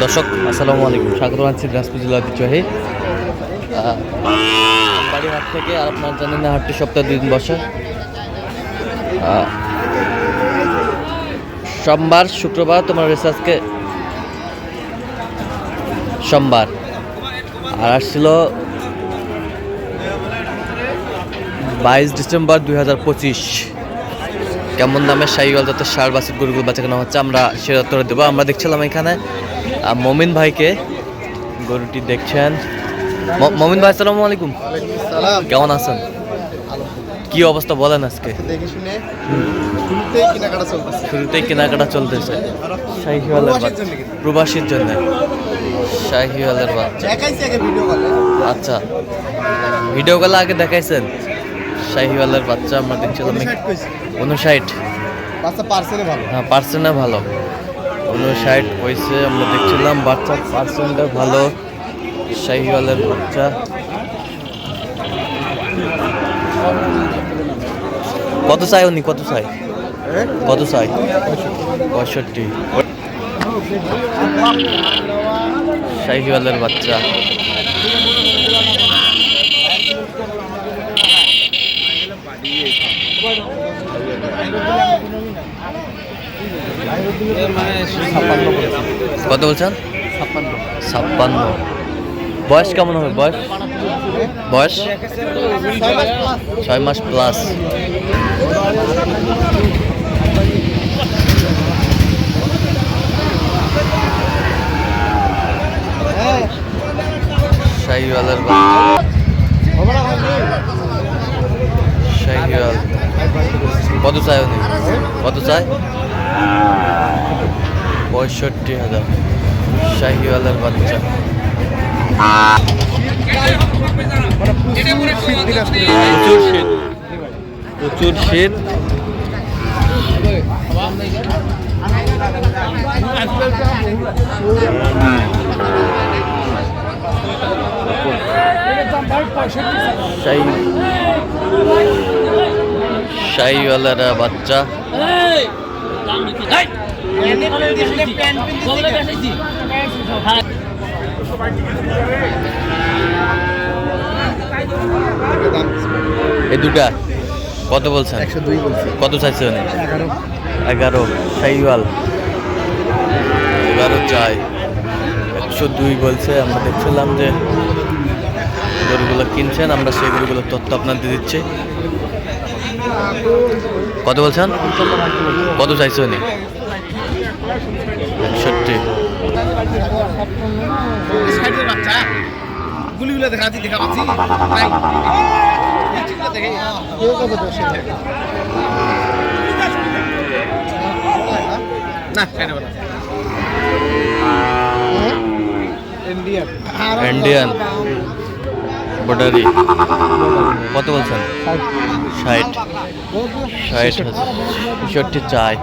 দর্শক আসসালামু আলাইকুম, স্বাগত জানাচ্ছি দিনাজপুর জেলার ঐতিহ্যবাহী বাড়িহাট থেকে। আর আপনারা জানেন না, হাটটি সপ্তাহে 2 দিন বসে, সোমবার শুক্রবার। তোমার রিসার্চকে সোমবার আর আসছিল 22 ডিসেম্বর 2025। কেমন দামে শাহিওয়াল জাতের ষাঁড় বাছুর গরুগুলো বেচা কেনা হচ্ছে, আমরা সে উত্তরে দেবো। আমরা দেখছিলাম এখানে মমিন ভাইকে, গরুটি দেখছেন। মমিন ভাই আসসালামু আলাইকুম, কেমন আছেন? কি অবস্থা বলেন আজকে? শুরুতেই কেনাকাটা চলতেছে শাহিওয়ালের বাচ্চা, প্রবাসীর জন্য শাহিওয়ালের বাচ্চা। আচ্ছা, ভিডিও কলে আগে দেখাইছেন শাহিওয়ালের বাচ্চা? আমরা দেখছিলাম 59। হ্যাঁ, পার্সেন্টে ভালো, 59 হয়েছে। আমরা দেখছিলাম বাচ্চার পার্সেন্টে ভালো শাহিওয়ালের বাচ্চা। কত চাই উনি? কত চাই? 65 শাহিওয়ালের বাচ্চা। কত বলছেন? 56। বয়স কেমন হবে? বয়স 6 মাস প্লাস। শাহিওয়ালের শাহিওয়াল কত চাই উনি? কত চাই? 65,000 শাহিওয়ালের বাচ্চা। প্রচুর শীত। শাহিওয়ালের বাচ্চা। এই দুটা কত বলছেন? 102 বলছি। কত চাইছেন? 11 শাহিওয়াল 11 চাই, 102 বলছে। আমরা দেখছিলাম যে গরুগুলো কিনছেন, আমরা সেই গরুগুলোর তথ্য আপনাদের দিচ্ছি। কত বলছেন? কত চাইছে উনি? 61। গুলিগুলো দেখাচ্ছি ইন্ডিয়ান বর্ডারি। কত বলছেন? 60 65 চাই।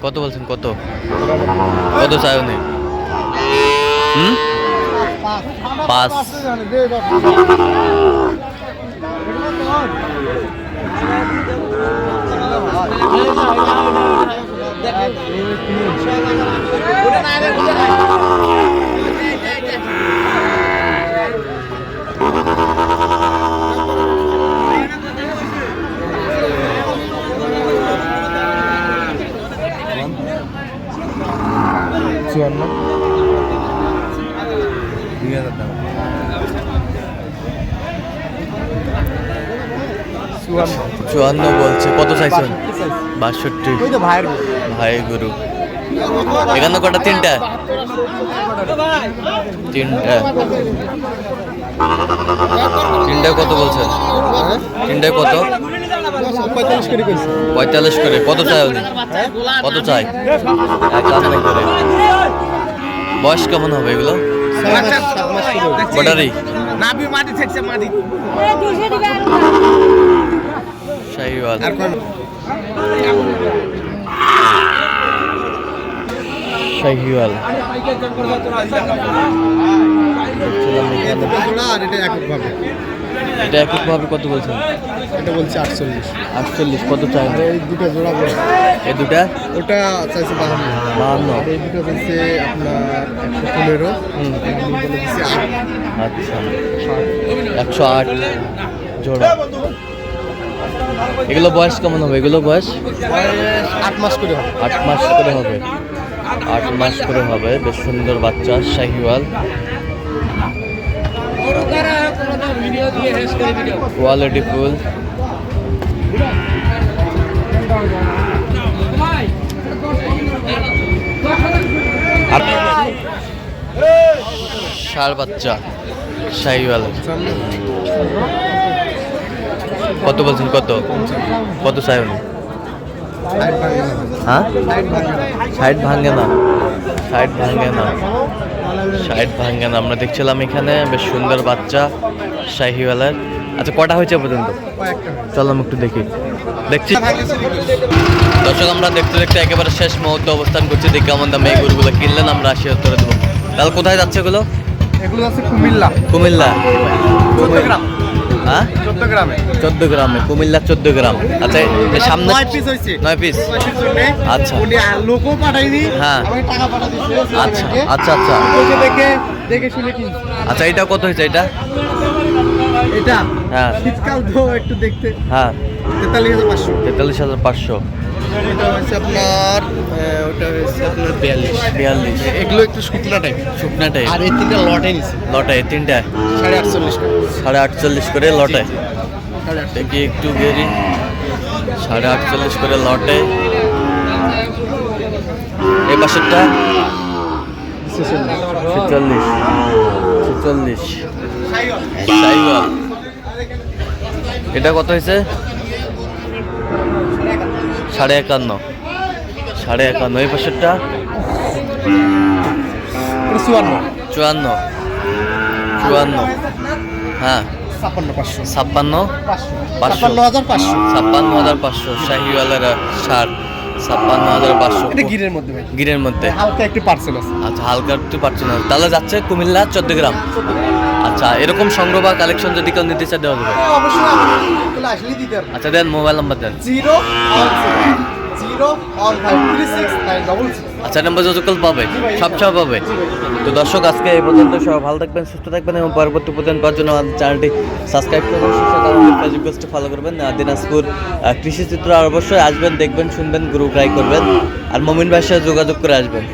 কত বলছেন? কত চাই উনি? 5। চুয়ান্ন বলছে। কত চাইছেন? 62। ভাই গরু এখানে কটা? তিনটা। কত বলছেন? তিনটায় কত? 45 করে। কত চাই উনি? কত চাই? 51 করে। বয়স কেমন হবে এগুলো? বর্ডারি শাহিওয়াল। শাহিওয়াল এটা এককভাবে কত বলছেন? এটা বলছে 48। 48 কত চাই? এই দুটো জোড়া বলে, এই দুটা ওটা চাইছে 52। 52। আর এই দুটো বলছে আপনার 115। আমি বলে দিচ্ছি 8। আচ্ছা 108 জোড়া। এগুলো বয়স কেমন হবে? এগুলো বয়স 8 মাস করে হবে। 8 মাস করে হবে। 8 মাস করে হবে। বেশ সুন্দর বাচ্চা, শাহিওয়াল, কোয়ালিটি ফুল। ষাঁড় বাচ্চা শাহিওয়াল কত বলছেন? কত কত চাই উনি? হ্যাঁ 60 ভাঙে না, 60 ভাঙে না, 60 ভাঙে না। আমরা দেখছিলাম এখানে বেশ সুন্দর বাচ্চা শাহিওয়ালের। আচ্ছা কটা হয়েছে পর্যন্ত? চলো আমি একটু দেখি। দেখছি দর্শক, আমরা দেখতে দেখতে একেবারে শেষ মুহূর্তে অবস্থান করছি। দেখি কেমন দামে এই গরুগুলো কিনলেন, আমরা 80 উত্তরে দেবো। তাহলে কোথায় যাচ্ছে এগুলো? এগুলো আছে কুমিল্লা। কুমিল্লা 14 গ্রাম। হ্যাঁ 14 গ্রামে। 14 গ্রামে, কুমিল্লা 14 গ্রাম। আচ্ছা এই সামনে 9 পিস হইছে। 9 পিস। আচ্ছা উনি লোকও পাঠাইনি, হ্যাঁ। আমি টাকা পাঠা দিছি। আচ্ছা আচ্ছা আচ্ছা ওকে দেখে শুনে কিনছি। আচ্ছা এটা কত হয়েছে এটা? এটা হ্যাঁ শীতকাল তো একটু দেখতে হ্যাঁ 43,500। 43,500। এটা হচ্ছে আপনার ওটা হচ্ছে আপনার 42। এগুলো একটু শুকনা টাইপ। শুকনা টাইপ। আর এই তিনটা লটে নিছে লটে তিনটা 48 টাকা। 48 করে লটে। 48 দেখি একটু বেরি 48 করে লটে। এই পাশেরটা 46। শাহিওয়াল এটা কত হয়েছে? 51.5। 51.5। এই পাশেরটা 54। হ্যাঁ 56,500। 56,500 শাহিওয়ালের ষাঁড়। 56,500 এটা গিরের মধ্যে ভাই, গিরের মধ্যে। হালকা একটু পার্সেল আছে। আচ্ছা হালকা একটু পাচ্ছেন না, তাহলে যাচ্ছে কুমিল্লা 14 গ্রাম। আচ্ছা এরকম সংগ্রহ বা কালেকশন যদি কেউ নিতে চায় দেওয়া যাবে? অবশ্যই এগুলো আসলেই দিতে পারবো। আচ্ছা দেন, মোবাইল নাম্বার দেন। 0153696। আচ্ছা নাম্বার যতক্ষণ পাবে সব পাবে। তো দর্শক আজকে এই পর্যন্ত। সবাই ভালো থাকবেন, সুস্থ থাকবেন এবং পরবর্তী পর্যন্ত পাওয়ার জন্য আমাদের চ্যানেলটি সাবস্ক্রাইব করবেন, ফেসবুক পেজটি ফলো করবেন। দিনাজপুর কৃষি চিত্র আর অবশ্যই আসবেন, দেখবেন, শুনবেন, গরু ক্রয় করবেন। আর মমিন ভাইয়ের সাথে যোগাযোগ করে আসবেন।